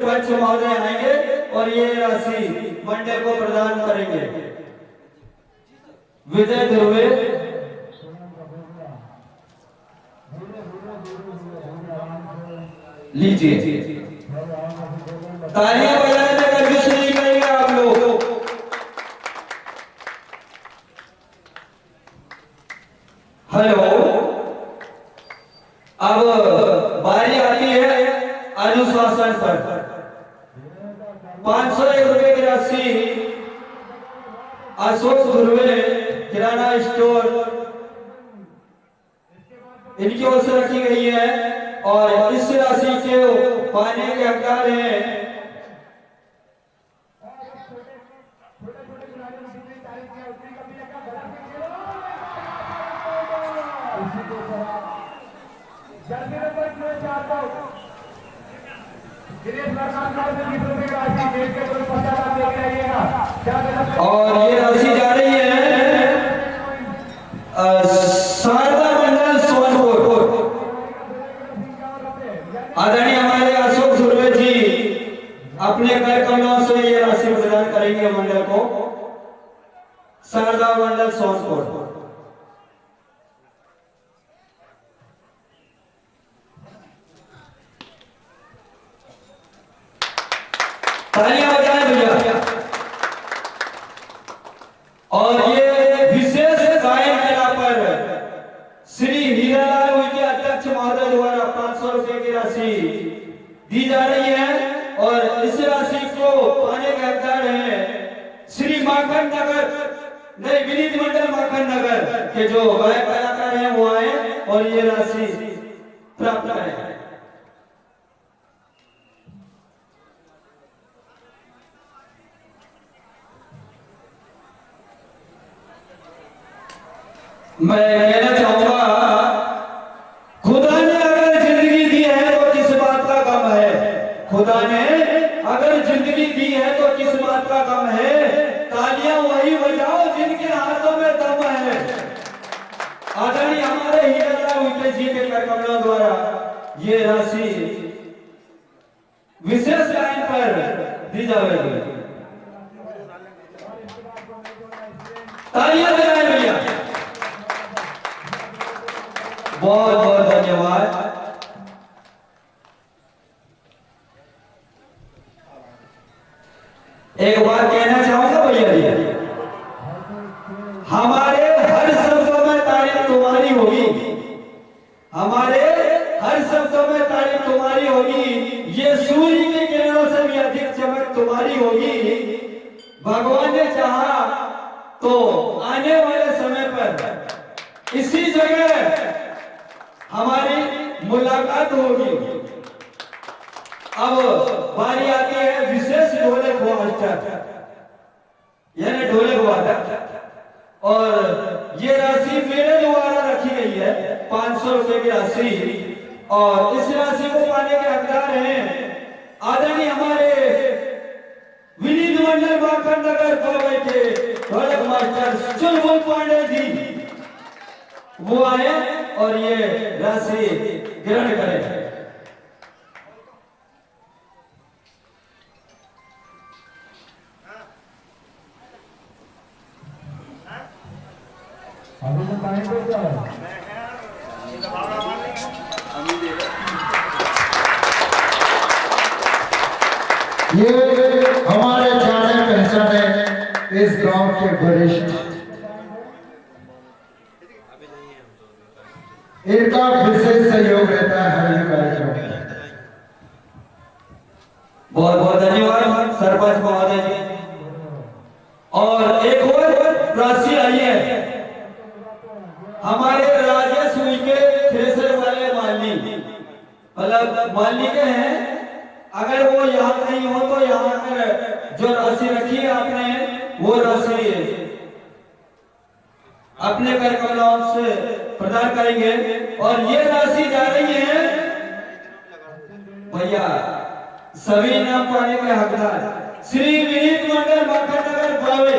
पंच महोदय आएंगे और ये राशि मंडल को प्रदान करेंगे। विजय ध्रुवे लीजिए, तालियां बजाने में गर्विश नहीं करेंगे आप लोग। हेलो, अब बारी आती है अनुशासन पर। 501 रुपए की राशि अशोक ध्रुवे किराना स्टोर इनकी ओर से रखी गई है और इस राशि के पाने के हकदार हैं और ये राशि जा रही है शारदा मंडल सोनपुर। आदरणीय हमारे अशोक ध्रुवे जी अपने कर कमलों से ये राशि प्रदान करेंगे मंडल को। शारदा मंडल सोनपुर। तालियां बजाएं भैया। और ये विशेष गायन कला पर श्री हीरालाल उइके अध्यक्ष महोदय द्वारा 500 रुपए की राशि दी जा रही है और इस राशि को पाने के हकदार हैं श्री माखन नगर नहीं विनीत मंडल माखन नगर के जो गायक कलाकार हैं वो आए और ये राशि प्राप्त करें। मैं कहना चाहूंगा, खुदा ने अगर जिंदगी दी है तो किस बात का गम है। खुदा ने अगर जिंदगी दी है तो किस बात का गम है। तालियां वही बजाओ जिनके हाथों में दम है। आदरणीय हमारे हीरालाल उइके जी के कर कमलों द्वारा ये राशि विशेष गायन पर दी जाएगी। तालियां बजाएं भैया। बहुत बहुत धन्यवाद। एक बात कहना चाहूंगा भैया जी, हमारे हर शब्दों में तारीफ तुम्हारी होगी। हमारे हर शब्दों में तारीफ तुम्हारी होगी। ये सूर्य की किरणों से भी अधिक चमक तुम्हारी होगी। भगवान ने चाहा तो आने वाले समय पर इसी जगह हमारी मुलाकात होगी। अब बारी आती है विशेष ढोलक मास्टर यानी ढोलक वादक और ये राशि मेरे द्वारा रखी गई है 500 रुपए की राशि और इस राशि को पाने के हकदार हैं आदरणीय हमारे विनीत मंडल माखन नगर कोवे के ढोलक मास्टर चुलबुल पांडे जी। वो आए और ये राशि ग्रहण करें। ये हमारे जाने पहचाने इस गांव के वरिष्ठ, इनका विशेष सहयोग रहता है हर कार्यक्रम में। बहुत बहुत धन्यवाद सरपंच महोदय जी। और एक और राशि आई है हमारे राजेश उइके थ्रेसर वाले माली, मतलब माली के हैं। अगर वो यहाँ नहीं हो तो यहाँ पर जो राशि रखी है आपने वो राशि अपने कर कमलों से प्रदान करेंगे और ये राशि जा रही है भैया सभी नाम पाने के हकदार श्री विनीत मंडल माखन नगर भावे।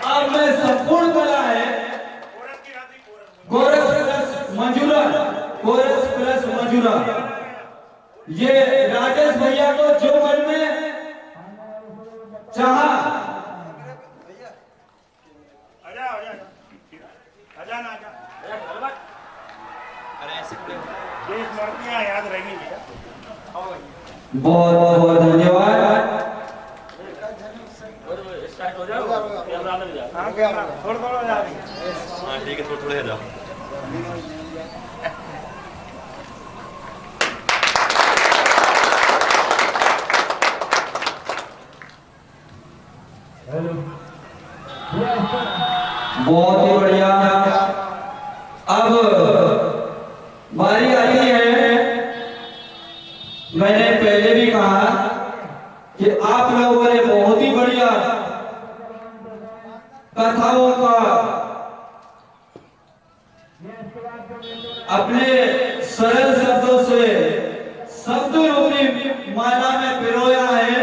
अब में संपूर्ण कला है गोरस प्लस मंजूरा, गोरस प्लस मंजूरा। ये राजेश भैया को जो मन में चाहा याद रहेंगी। बहुत बहुत धन्यवाद। हाँ ठीक है, थोड़ा थोड़ा जाओ। बहुत ही बढ़िया। अब बारी आती है, मैंने पहले भी कहा कि आप लोगों ने बहुत ही बढ़िया कथाओं का अपने सरल शब्दों से शब्द रूपी माला में पिरोया है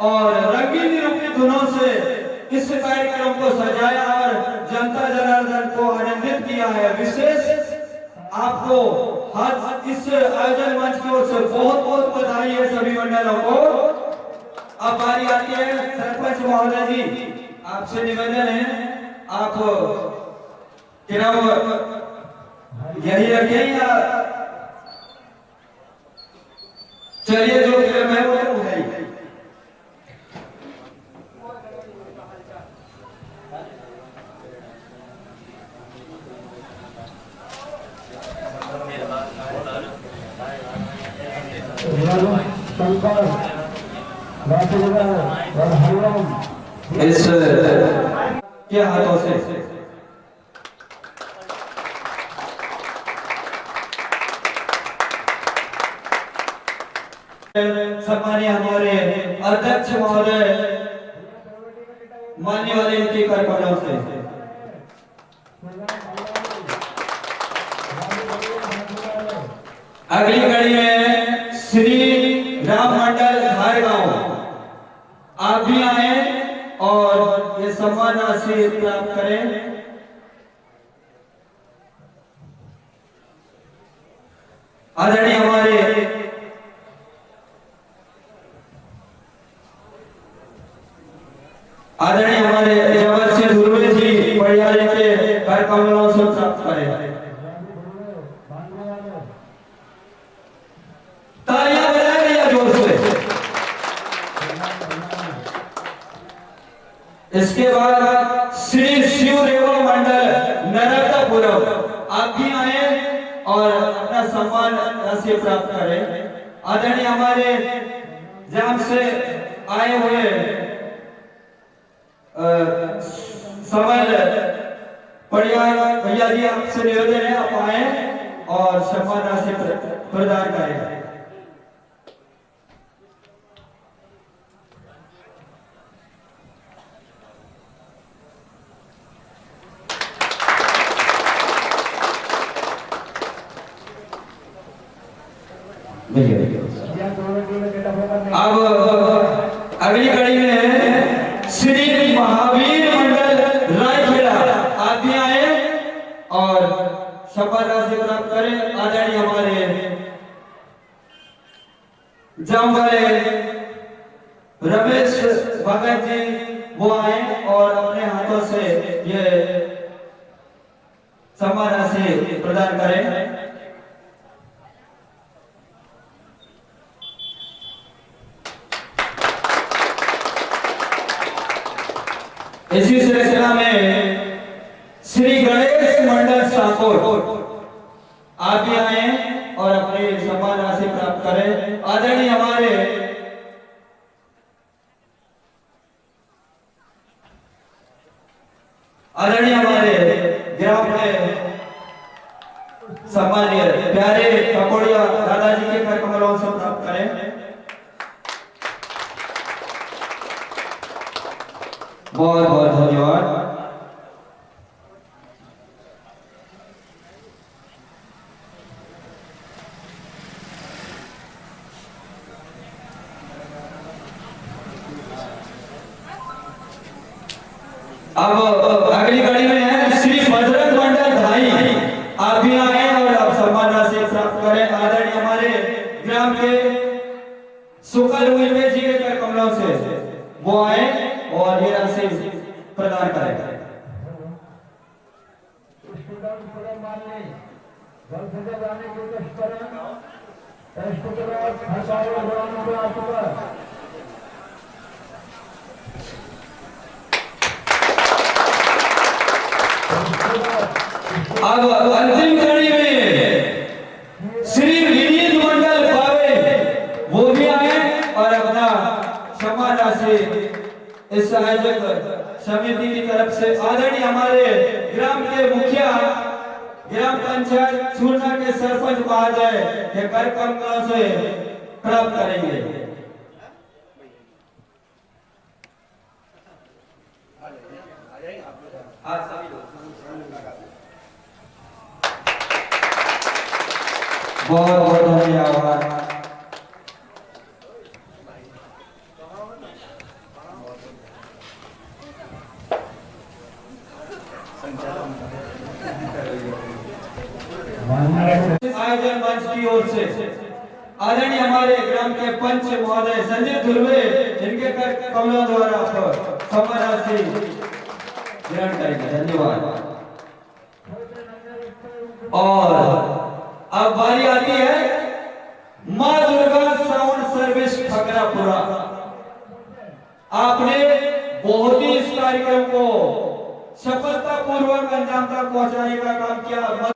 और रंगीन रूपी धुनों से इस कार्यक्रम को सजाया और जनता जनार्दन को आनंदित किया है। विशेष आपको हर इस आयोजन मंच की ओर से बहुत बहुत बधाई है सभी मंडलों को। अब बारी आती है सरपंच महोदय जी, आपसे निवेदन है आप किराम यही रखें या चलिए जो क्रम है वो उठाइए। इस के हाथों से सम्मानीय हमारे अध्यक्ष महोदय मानने वाले इनके कार्यक्रमों से अगली कड़ी में श्री राम मंडल धारगांव आप भी आए और ये सम्मान राशि प्राप्त करें। आदरणीय हमारे जबर से ध्रुव जी परिवार के कार्यक्रमों से प्राप्त करें। तालियां बजाइए जोर से। इसके बाद श्री शिव रेवा मंडल नरकपुरम आप भी आए और अपना सम्मान राशि प्राप्त करें। आदरणीय हमारे जाम से आए हुए समल परिवार भैया जी, आपसे निवेदन है आप आए और सम्मान राशि प्रदान करें। अब अगली कड़ी में श्री महावीर मंडल रायखेड़ा आप भी आए और शपथ राशि प्राप्त करें। आदरणीय हमारे जाम वाले रमेश भगत जी वो आए और अपने हाथों से ये सम्मान राशि प्रदान करें। इसी श्रृंखला में श्री गणेश मंडल साकोर आप भी आए और अपनी सम्मान राशि प्राप्त करें। आदरणीय हमारे ग्राम में सम्मानीय प्यारे ककोड़िया दादाजी के कार्यक्रमों से प्राप्त करें। बहुत बहुत धन्यवाद। अब अगली कड़ी में है श्री बजरंग मंडल धाई आप भी आए और अब सम्मान राशि प्राप्त करें। आदरणीय हमारे ग्राम के शुक्ल हुई में जी के कर कमलों से वो आए और ये राशि प्रदान करें। अब अंतिम कड़ी में श्री विनीत मंडल भावे वो भी आए और अपना क्षमा राशि इस सहायक समिति की तरफ से आदरणीय हमारे ग्राम के मुखिया ग्राम पंचायत चूरना के सरपंच महोदय के कर कमलों से प्राप्त करेंगे। बहुत बहुत धन्यवाद। आयोजन मंच की ओर से आदरणीय हमारे ग्राम के पंच महोदय संजय ध्रुवे इनके कर कमलों द्वारा क्षमा राशि ग्रहण करेंगे। धन्यवाद। और अब बारी आती है मां दुर्गा साउंड सर्विस खगरापुरा। आपने बहुत ही इस कार्यक्रम को सफलतापूर्वक अंजाम तक पहुंचाने का काम किया।